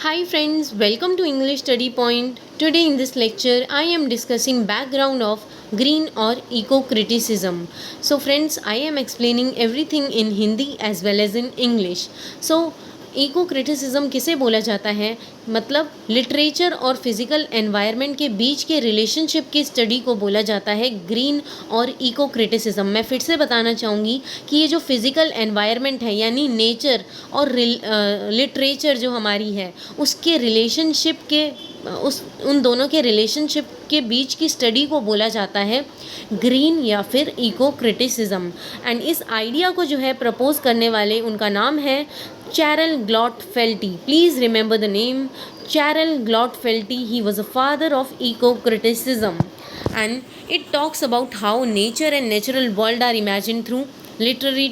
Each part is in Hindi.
Hi friends, welcome to English Study Point. Today in this lecture I am discussing background of green or eco criticism. So friends, I am explaining everything in Hindi as well as in English. So eco criticism किसे बोला जाता है? मतलब लिटरेचर और फिजिकल एनवायरनमेंट के बीच के रिलेशनशिप की स्टडी को बोला जाता है ग्रीन और इको क्रिटिसिज्म। मैं फिर से बताना चाहूँगी कि ये जो फिजिकल एनवायरनमेंट है यानी नेचर और लिटरेचर जो हमारी है उसके रिलेशनशिप के उन दोनों के रिलेशनशिप के बीच की स्टडी को बोला जाता है ग्रीन या फिर इको क्रिटिसिज्म। एंड इस आइडिया को जो है प्रपोज करने वाले उनका नाम है Charles Glotfelty. Please remember the name Charles Glotfelty. He was a father of eco-criticism, and it talks about how nature and natural world are imagined through literary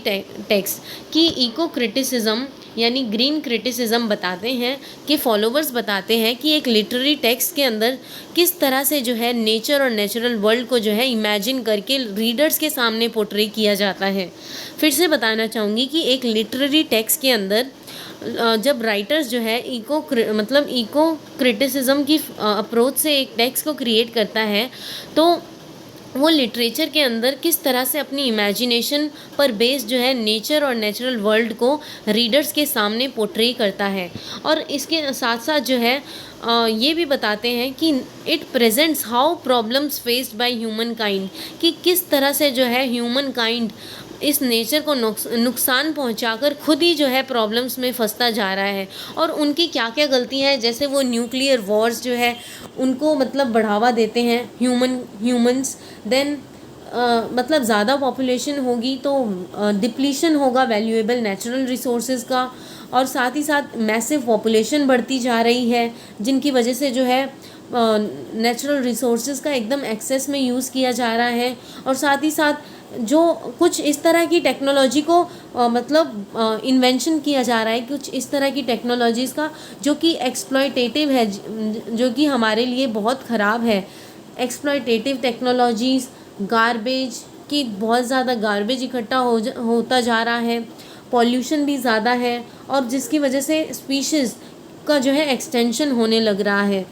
text. कि eco-criticism यानी ग्रीन क्रिटिसिज्म बताते हैं कि फॉलोवर्स बताते हैं कि एक लिटरेरी टेक्स्ट के अंदर किस तरह से जो है नेचर और नेचुरल वर्ल्ड को जो है इमेजिन करके रीडर्स के सामने पोर्ट्रे किया जाता है। फिर से बताना चाहूँगी कि एक लिटरेरी टेक्स्ट के अंदर जब राइटर्स जो है इको क्रिटिसिज्म की अप्रोच से एक टेक्स्ट को क्रिएट करता है तो वो लिटरेचर के अंदर किस तरह से अपनी इमेजिनेशन पर बेस्ड जो है नेचर और नेचुरल वर्ल्ड को रीडर्स के सामने पोर्ट्रे करता है। और इसके साथ साथ जो है ये भी बताते हैं कि it presents how problems faced by human kind, कि किस तरह से जो है ह्यूमन काइंड इस नेचर को नुकसान पहुंचाकर खुद ही जो है प्रॉब्लम्स में फंसता जा रहा है और उनकी क्या क्या गलतियां हैं, जैसे वो न्यूक्लियर वॉर्स जो है उनको मतलब बढ़ावा देते हैं ह्यूमंस। देन मतलब ज़्यादा पॉपुलेशन होगी तो डिप्लीशन होगा वैल्यूएबल नेचुरल रिसोर्सेज का, और साथ ही साथ मैसिव पॉपुलेशन बढ़ती जा रही है जिनकी वजह से जो है नेचुरल रिसोर्सेज का एकदम एक्सेस में यूज़ किया जा रहा है। और साथ ही साथ जो कुछ इस तरह की टेक्नोलॉजी को मतलब इन्वेंशन किया जा रहा है, कुछ इस तरह की टेक्नोलॉजीज़ का जो कि एक्सप्लॉयटेटिव है, जो कि हमारे लिए बहुत ख़राब है। एक्सप्लॉयटेटिव टेक्नोलॉजीज़, गार्बेज की बहुत ज़्यादा गार्बेज इकट्ठा होता जा रहा है, पॉल्यूशन भी ज़्यादा है और जिसकी वजह से स्पीशीज़ का जो है एक्सटेंशन होने लग रहा है।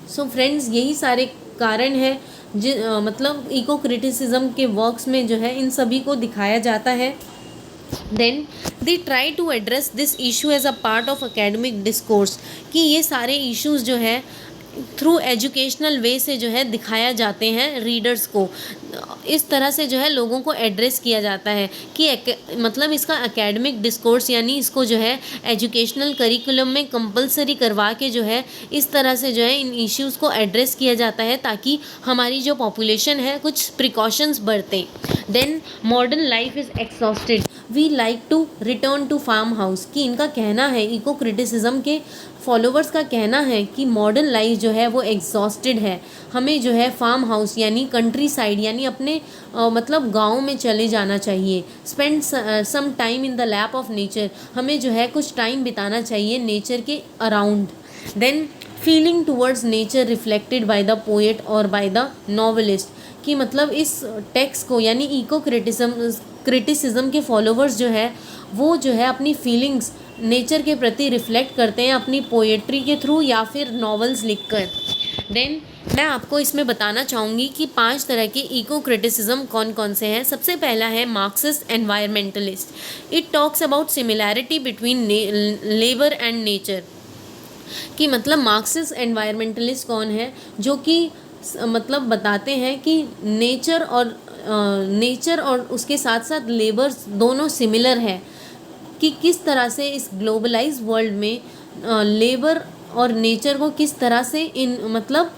सो फ्रेंड्स, यही सारे कारण है मतलब इको क्रिटिसिज्म के वर्क्स में जो है इन सभी को दिखाया जाता है। Then they try to address this issue as a part of academic discourse, कि ये सारे इश्यूज जो है थ्रू एजुकेशनल वे से जो है दिखाया जाते हैं रीडर्स को। इस तरह से जो है लोगों को एड्रेस किया जाता है कि मतलब इसका एकेडमिक डिस्कोर्स यानी इसको जो है एजुकेशनल करिकुलम में कंपलसरी करवा के जो है इस तरह से जो है इन इश्यूज़ को एड्रेस किया जाता है ताकि हमारी जो पॉपुलेशन है कुछ प्रिकॉशंस बरतें। Then modern life is exhausted, we like to return to farm house, कि इनका कहना है, इको क्रिटिसिज्म के फॉलोवर्स का कहना है कि मॉडर्न लाइफ जो है वो एग्जॉस्टेड है, हमें जो है फार्म हाउस यानी कंट्री साइड यानी अपने मतलब गाँव में चले जाना चाहिए। Spend some time in the lap of nature, हमें जो है कुछ टाइम बिताना चाहिए नेचर के around. Then feeling towards nature reflected by the poet और बाय द नॉवलिस्ट, कि मतलब इस टेक्स्ट को यानी इको क्रिटिसिज्म के फॉलोवर्स जो है वो जो है अपनी फीलिंग्स नेचर के प्रति रिफ्लेक्ट करते हैं अपनी पोएट्री के थ्रू या फिर नॉवेल्स लिखकर। देन मैं आपको इसमें बताना चाहूँगी कि 5 तरह के इको क्रिटिसिज्म कौन कौन से हैं। सबसे पहला है Marxist environmentalist. It talks about similarity between labour and nature, कि मतलब मार्क्सिस्ट एनवायरमेंटलिस्ट कौन है, जो कि मतलब बताते हैं कि नेचर और उसके साथ साथ लेबर दोनों सिमिलर है, कि किस तरह से इस ग्लोबलाइज वर्ल्ड में लेबर और नेचर को किस तरह से इन मतलब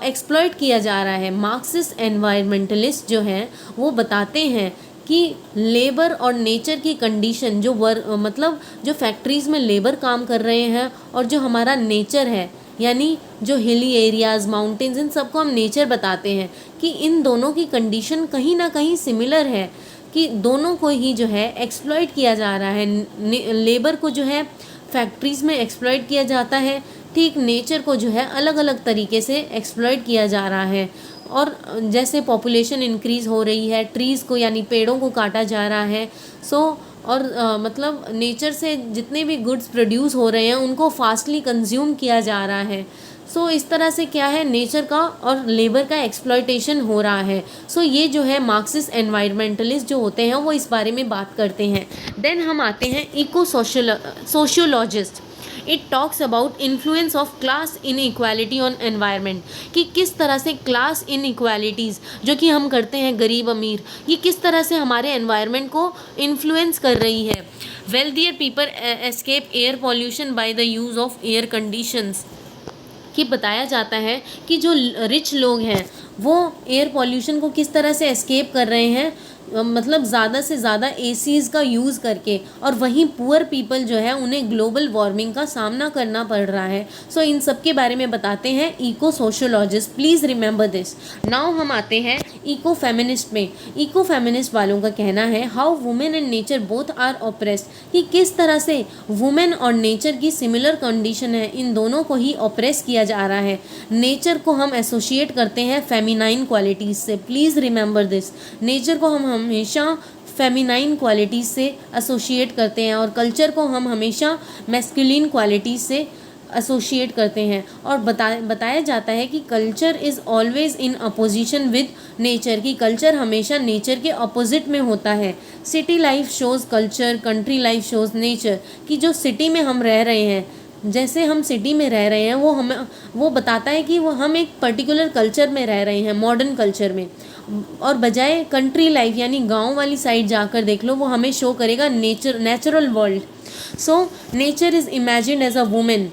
एक्सप्लॉइट किया जा रहा है। मार्क्सिस्ट एनवायरमेंटलिस्ट जो हैं वो बताते हैं कि लेबर और नेचर की कंडीशन जो मतलब जो फैक्ट्रीज़ में लेबर काम कर रहे हैं और जो हमारा नेचर है यानी जो हिली एरियाज़, माउंटेन्स, इन सबको हम नेचर बताते हैं, कि इन दोनों की कंडीशन कहीं ना कहीं सिमिलर है, कि दोनों को ही जो है एक्सप्लॉइट किया जा रहा है। लेबर को जो है फैक्ट्रीज़ में एक्सप्लॉइट किया जाता है, ठीक नेचर को जो है अलग अलग तरीके से एक्सप्लॉइट किया जा रहा है। और जैसे पॉपुलेशन इंक्रीज़ हो रही है, ट्रीज़ को यानी पेड़ों को काटा जा रहा है, सो और मतलब नेचर से जितने भी गुड्स प्रोड्यूस हो रहे हैं उनको फास्टली कंज्यूम किया जा रहा है। सो इस तरह से क्या है, नेचर का और लेबर का एक्सप्लॉयटेशन हो रहा है। सो ये जो है मार्क्सिस्ट एनवायरमेंटलिस्ट जो होते हैं वो इस बारे में बात करते हैं। देन हम आते हैं eco sociologist. It talks about influence of class inequality on environment, कि किस तरह से क्लास इन इक्वालिटीज़ जो कि हम करते हैं गरीब अमीर, ये किस तरह से हमारे एनवायरनमेंट को इन्फ्लुएंस कर रही है। Wealthier people escape air pollution by the use of air conditions, कि बताया जाता है कि जो रिच लोग हैं वो एयर पॉल्यूशन को किस तरह से एस्केप कर रहे हैं, मतलब ज़्यादा से ज़्यादा एसीज़ का यूज़ करके, और वहीं पुअर पीपल जो है उन्हें ग्लोबल वार्मिंग का सामना करना पड़ रहा है। सो इन सब के बारे में बताते हैं eco sociologist, please remember this. Now हम आते हैं इको फेमिनिस्ट में। इको फेमिनिस्ट वालों का कहना है how women and nature both are oppressed, कि किस तरह से वुमेन और नेचर की सिमिलर कंडीशन है, इन दोनों को ही ऑप्रेस किया जा रहा है। नेचर को हम एसोसिएट करते हैं फेमिनाइन क्वालिटीज़ से, प्लीज़ रिमेंबर दिस। नेचर को हम हमेशा फेमिनाइन क्वालिटीज़ से एसोसिएट करते हैं और कल्चर को हम हमेशा मैस्कुलिन क्वालिटीज़ से एसोसिएट करते हैं। और बताया जाता है कि culture is always in opposition with nature, की कल्चर हमेशा नेचर के अपोजिट में होता है। City life shows culture, country life shows nature, कि जो सिटी में हम रह रहे हैं, जैसे हम सिटी में रह रहे हैं वो बताता है कि हम एक पर्टिकुलर कल्चर में रह रहे हैं, मॉडर्न कल्चर में, और बजाय कंट्री लाइफ यानी गांव वाली साइड जाकर देख लो, वो हमें शो करेगा natural world. So nature is imagined as a woman,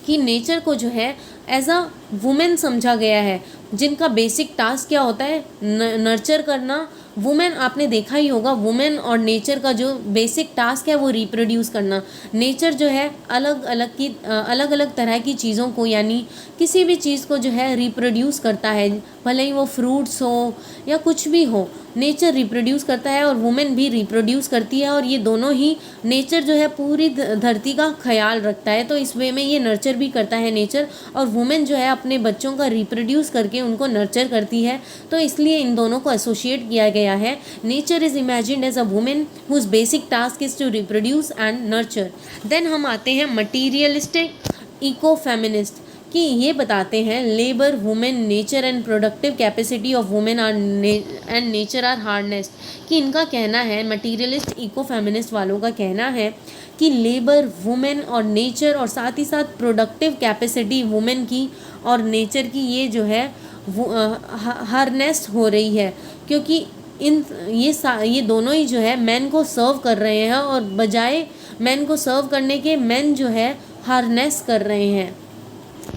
कि नेचर को जो है एज अ वुमेन समझा गया है, जिनका बेसिक टास्क क्या होता है, नर्चर करना। वुमेन, आपने देखा ही होगा, वुमेन और नेचर का जो बेसिक टास्क है वो रिप्रोड्यूस करना। नेचर जो है अलग अलग तरह की चीज़ों को, यानी किसी भी चीज़ को जो है रिप्रोड्यूस करता है, भले ही वो फ्रूट्स हो या कुछ भी हो, नेचर रिप्रोड्यूस करता है और वुमेन भी रिप्रोड्यूस करती है, और ये दोनों ही, नेचर जो है पूरी धरती का ख्याल रखता है, तो इस वे में ये नर्चर भी करता है नेचर, और वुमेन जो है अपने बच्चों का रिप्रोड्यूस करके उनको नर्चर करती है। तो इसलिए इन दोनों को एसोसिएट किया गया है। Nature is imagined as a woman whose basic task is to reproduce and nurture. Then हम आते हैं मटीरियलिस्टिक इको फेमिनिस्ट, कि ये बताते हैं labour, women, nature and productive capacity of women are and nature are harnessed, कि इनका कहना है, मटीरियलिस्ट इको फेमिनिस्ट वालों का कहना है कि लेबर, वुमेन और नेचर, और साथ ही साथ प्रोडक्टिव कैपेसिटी वुमेन की और नेचर की, ये जो है हार्नेस्ड हो रही है, क्योंकि ये दोनों ही जो है मैन को सर्व कर रहे हैं, और बजाय मैन को सर्व करने के मैन जो है हार्नेस कर रहे हैं।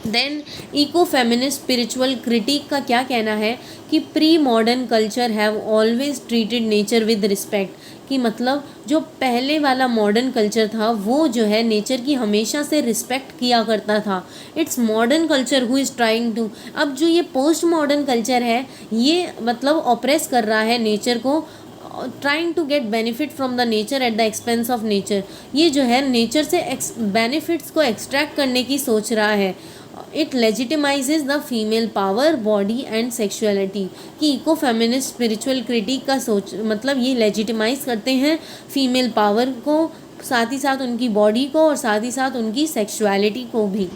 Then eco feminist spiritual critic का क्या कहना है कि pre modern culture have always treated nature with respect, कि मतलब जो पहले वाला मॉडर्न कल्चर था वो जो है नेचर की हमेशा से रिस्पेक्ट किया करता था। It's modern culture who is trying to, अब जो ये पोस्ट मॉडर्न कल्चर है ये मतलब ऑप्रेस कर रहा है नेचर को, trying to get benefit from the nature at the expense of nature. ये जो है नेचर से बेनिफिट्स को एक्सट्रैक्ट करने की सोच रहा है। It legitimizes the female power, body and sexuality, कि इको फेमिनिस्ट स्पिरिचुअल क्रिटिक का सोच मतलब ये लेजिटिमाइज करते हैं फीमेल पावर को, साथ ही साथ उनकी बॉडी को, और साथ ही साथ उनकी सेक्सुअलिटी को भी।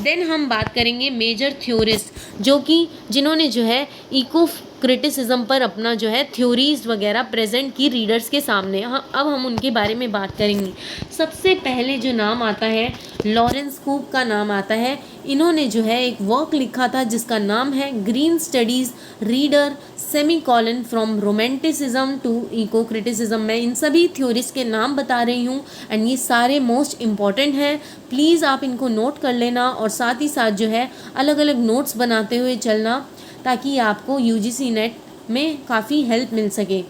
देन हम बात करेंगे मेजर थ्योरिस्ट, जिन्होंने जो है इको क्रिटिसिज्म पर अपना जो है थ्योरीज वगैरह प्रेजेंट की रीडर्स के सामने। अब हम उनके बारे में बात करेंगे। सबसे पहले जो नाम आता है लॉरेंस कूक का नाम आता है। इन्होंने जो है एक वर्क लिखा था जिसका नाम है green studies reader semicolon from romanticism to eco criticism. मैं इन सभी थ्योरीज के नाम बता रही हूँ एंड ये सारे मोस्ट इम्पॉर्टेंट हैं, प्लीज़ आप इनको नोट कर लेना, और साथ ही साथ जो है अलग अलग नोट्स बनाते हुए चलना, ताकि आपको यूजीसी नेट में काफ़ी हेल्प मिल सके।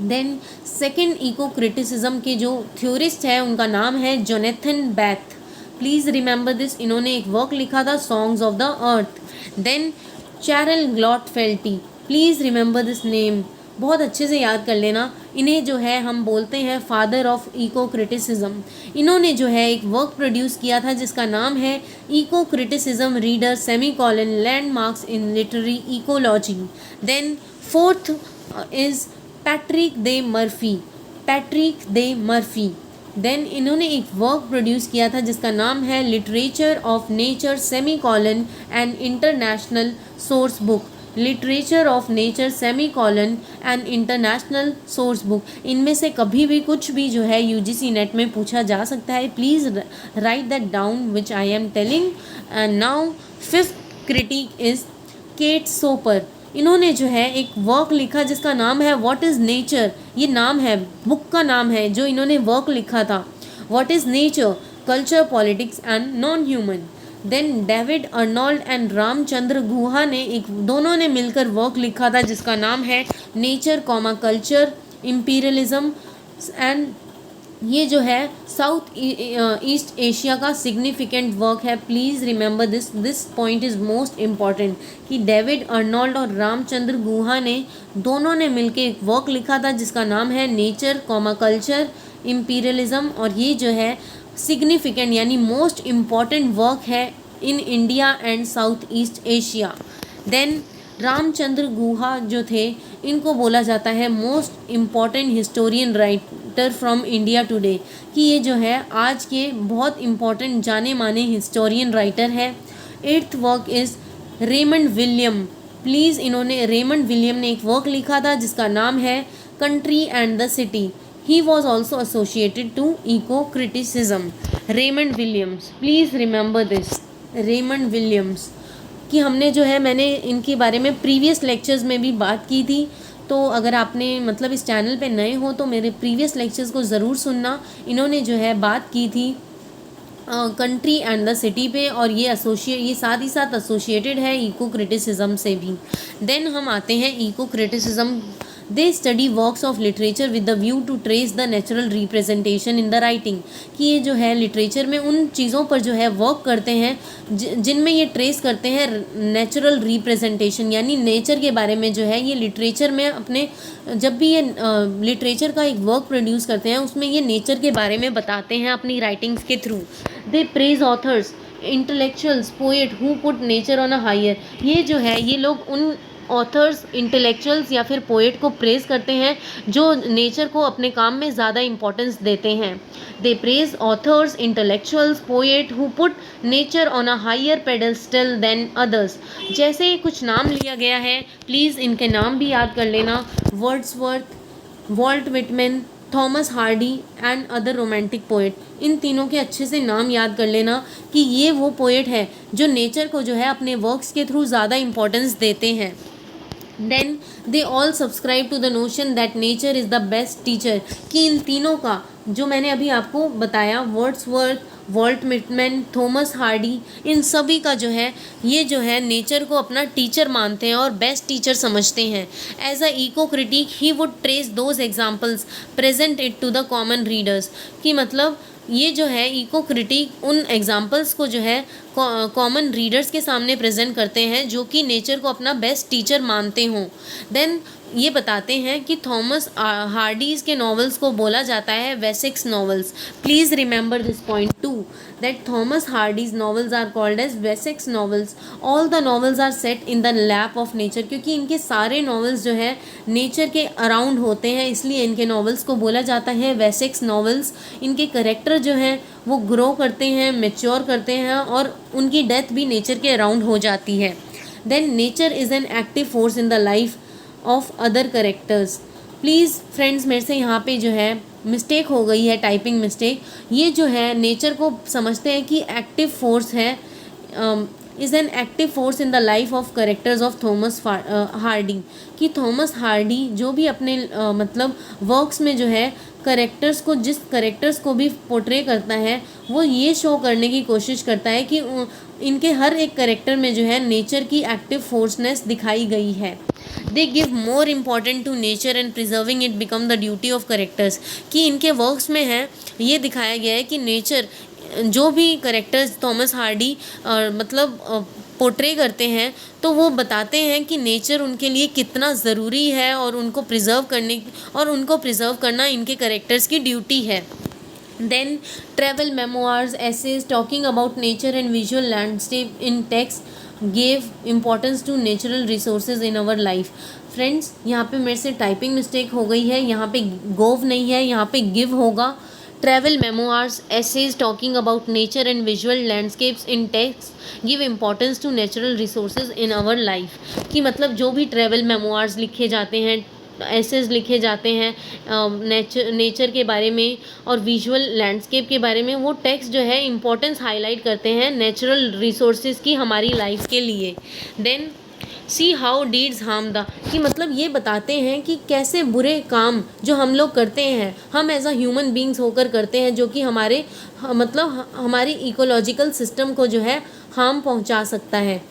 देन सेकेंड इको क्रिटिसिज्म के जो थ्योरिस्ट है उनका नाम है Jonathan Bate, please remember this. इन्होंने एक वर्क लिखा था Songs of the Earth. Then Cheryll Glotfelty, please remember this name, बहुत अच्छे से याद कर लेना। इन्हें जो है हम बोलते हैं फादर ऑफ इको क्रिटिसिज्म। इन्होंने जो है एक वर्क प्रोड्यूस किया था जिसका नाम है eco criticism reader semicolon landmarks in literary ecology. Then fourth is Patrick D Murphy, Patrick D Murphy. Then इन्होंने एक वर्क प्रोड्यूस किया था जिसका नाम है literature of nature semicolon and international source book. Literature of nature semicolon and international source book. इनमें से कभी भी कुछ भी जो है यूजीसी नेट में पूछा जा सकता है। Please write that down which I am telling. And now fifth critic is Kate Soper. इन्होंने जो है एक वर्क लिखा जिसका नाम है व्हाट इज़ नेचर। ये नाम है, बुक का नाम है जो इन्होंने वर्क लिखा था, what is nature, culture, politics and non human. Then David Arnold and Ramachandra Guha ने दोनों ने मिलकर वर्क लिखा था जिसका नाम है nature comma culture imperialism and ये जो है साउथ ईस्ट एशिया का सिग्निफिकेंट वर्क है। Please remember this point is most important कि डेविड अर्नोल्ड और रामचंद्र गुहा ने दोनों ने मिलकर एक वर्क लिखा था जिसका नाम है नेचर कॉमा कल्चर इम्पीरियलिज्म, और ये जो है सिग्निफिकेंट यानी मोस्ट इम्पॉर्टेंट वर्क है in India and South East Asia. Then Ramachandra Guha जो थे इनको बोला जाता है most important historian writer from India today, कि ये जो है आज के बहुत इम्पॉर्टेंट जाने माने हिस्टोरियन राइटर है। Eighth work is Raymond William. Please इन्होंने रेमंड विलियम ने एक वर्क लिखा था जिसका नाम है country and the city. He was also associated to eco criticism. Raymond Williams, please remember this, Raymond Williams कि हमने जो है मैंने इनके बारे में प्रीवियस लेक्चर्स में भी बात की थी। तो अगर आपने मतलब इस चैनल पे नए हो तो मेरे प्रीवियस लेक्चर्स को ज़रूर सुनना। इन्होंने जो है बात की थी कंट्री एंड द सिटी पे, और ये साथ ही साथ एसोसिएटेड है इको क्रिटिसिज्म से भी। देन हम आते हैं eco criticism. They study works of literature with the view to trace the natural representation in the writing, कि ये जो है लिटरेचर में उन चीज़ों पर जो है वर्क करते हैं जिनमें ये ट्रेस करते हैं नेचुरल रिप्रेजेंटेशन, यानी नेचर के बारे में जो है ये लिटरेचर में अपने जब भी ये लिटरेचर का एक वर्क प्रोड्यूस करते हैं उसमें ये नेचर के बारे में बताते हैं अपनी राइटिंग्स के through. They praise authors, intellectuals, poet who put nature on a higher. ये जो है ये लोग उन ऑथर्स, इंटेलेक्चुअल्स या फिर पोएट को प्रेज करते हैं जो नेचर को अपने काम में ज़्यादा इंपॉर्टेंस देते हैं। They praise authors, intellectuals, poet who put nature on a higher pedestal than others. जैसे कुछ नाम लिया गया है, प्लीज़ इनके नाम भी याद कर लेना, Wordsworth, Walt Whitman, Thomas Hardy and other romantic poet. इन तीनों के अच्छे से नाम याद कर लेना कि ये वो पोएट है जो नेचर को जो है अपने वर्क्स के थ्रू ज़्यादा इंपॉर्टेंस देते हैं। Then they all subscribe to the notion that nature is the best teacher, कि इन तीनों का जो मैंने अभी आपको बताया, Wordsworth, Walt Whitman, Thomas Hardy, इन सभी का जो है ये जो है नेचर को अपना टीचर मानते हैं और बेस्ट टीचर समझते हैं। As a eco critic he would trace those examples, present it to the common readers, कि मतलब ये जो है इको क्रिटिक उन एग्जाम्पल्स को जो है कॉमन रीडर्स के सामने प्रेजेंट करते हैं जो कि नेचर को अपना बेस्ट टीचर मानते हों। देन ये बताते हैं कि थॉमस हार्डीज़ के नॉवेल्स को बोला जाता है Wessex novels. Please remember this point too, that Thomas Hardy's novels are called as Wessex novels. All the novels are set in the lap of nature, क्योंकि इनके सारे नॉवेल्स जो है नेचर के अराउंड होते हैं, इसलिए इनके नॉवेल्स को बोला जाता है वेसेक्स नॉवेल्स। इनके करेक्टर जो हैं वो ग्रो करते हैं, मेच्योर करते हैं, और उनकी डेथ भी नेचर के अराउंड हो जाती है। Then nature is an active force in the life of other characters. Please friends, मेरे से यहाँ पे जो है मिस्टेक हो गई है, टाइपिंग मिस्टेक। ये जो है नेचर को समझते हैं कि एक्टिव फोर्स है, is an active force in the life of characters of Thomas Hardy, कि थॉमस हार्डी जो भी अपने मतलब वर्क्स में जो है करेक्टर्स को, जिस करेक्टर्स को भी पोर्ट्रे करता है वो ये शो करने की कोशिश करता है कि इनके हर एक करेक्टर में जो है नेचर की एक्टिव फोर्सनेस दिखाई गई है। They give more important to nature and preserving it become the duty of characters, कि इनके वर्क्स में है ये दिखाया गया है कि नेचर जो भी करेक्टर्स थॉमस हार्डी मतलब पोर्ट्रे करते हैं तो वो बताते हैं कि नेचर उनके लिए कितना ज़रूरी है और उनको प्रिजर्व करना इनके करेक्टर्स की ड्यूटी है। Then travel memoirs, essays talking about nature and visual landscape in text gave importance to natural resources in our life. Friends यहाँ पे मेरे से टाइपिंग मिस्टेक हो गई है, यहाँ पे गोव नहीं है, यहाँ पे गिव होगा. Travel memoirs, essays talking about nature and visual landscapes in text give importance to natural resources in our life. कि मतलब जो भी ट्रैवल मेमोआर्स लिखे जाते हैं, एसेज लिखे जाते हैं नेचर के बारे में और विजुअल लैंडस्केप के बारे में, वो टेक्स्ट जो है इम्पोर्टेंस हाईलाइट करते हैं नेचुरल रिसोर्सेज की हमारी लाइफ के लिए. Then see how deeds harm the, कि मतलब ये बताते हैं कि कैसे बुरे काम जो हम लोग करते हैं, हम एज अ ह्यूमन बींग्स होकर करते हैं, जो कि हमारे मतलब हमारी इकोलॉजिकल सिस्टम को जो है हार्म पहुंचा सकता है.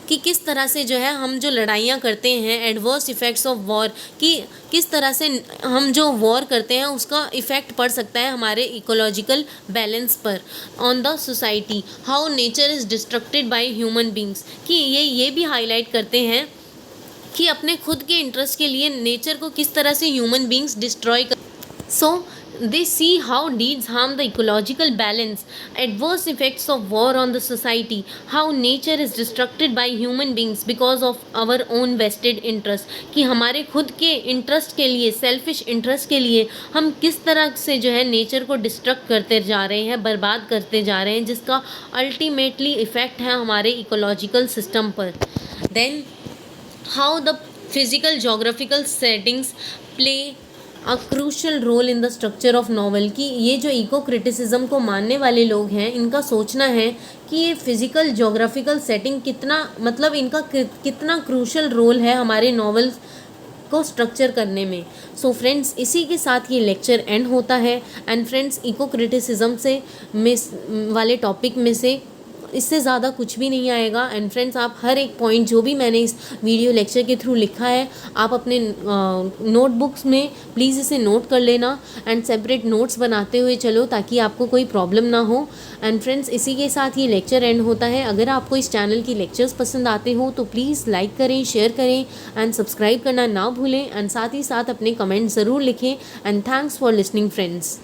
कि किस तरह से जो है हम जो लड़ाइयाँ करते हैं, एडवर्स इफ़ेक्ट्स ऑफ वॉर, कि किस तरह से हम जो वॉर करते हैं उसका इफ़ेक्ट पड़ सकता है हमारे इकोलॉजिकल बैलेंस पर, on the society. How nature is distracted by human beings, कि ये भी हाईलाइट करते हैं कि अपने खुद के इंटरेस्ट के लिए नेचर को किस तरह से ह्यूमन बींग्स डिस्ट्रॉय कर. सो they see how deeds harm the ecological balance, adverse effects of war on the society, how nature is destructed by human beings because of our own vested interest, कि हमारे खुद के इंटरेस्ट के लिए, सेल्फिश इंटरेस्ट के लिए हम किस तरह से जो है नेचर को डिस्ट्रक्ट करते जा रहे हैं, बर्बाद करते जा रहे हैं, जिसका अल्टीमेटली इफ़ेक्ट है हमारे इकोलॉजिकल सिस्टम पर. Then how the physical geographical settings play a crucial role in the structure of novel. कि ये जो इको क्रिटिसिज्म को मानने वाले लोग हैं, इनका सोचना है कि ये फिज़िकल जोग्राफिकल सेटिंग कितना मतलब इनका कितना क्रूशल रोल है हमारे नॉवेल्स को स्ट्रक्चर करने में. सो फ्रेंड्स, इसी के साथ ये लेक्चर एंड होता है. एंड फ्रेंड्स, इको क्रिटिसिज्म से वाले टॉपिक में से इससे ज़्यादा कुछ भी नहीं आएगा. एंड फ्रेंड्स, आप हर एक पॉइंट जो भी मैंने इस वीडियो लेक्चर के थ्रू लिखा है, आप अपने नोटबुक्स में प्लीज़ इसे नोट कर लेना एंड सेपरेट नोट्स बनाते हुए चलो, ताकि आपको कोई प्रॉब्लम ना हो. एंड फ्रेंड्स, इसी के साथ ये लेक्चर एंड होता है. अगर आपको इस चैनल की लेक्चर्स पसंद आते हो तो प्लीज़ लाइक करें, शेयर करें एंड सब्सक्राइब करना ना भूलें. एंड साथ ही साथ अपने कमेंट ज़रूर लिखें. And thanks for listening friends.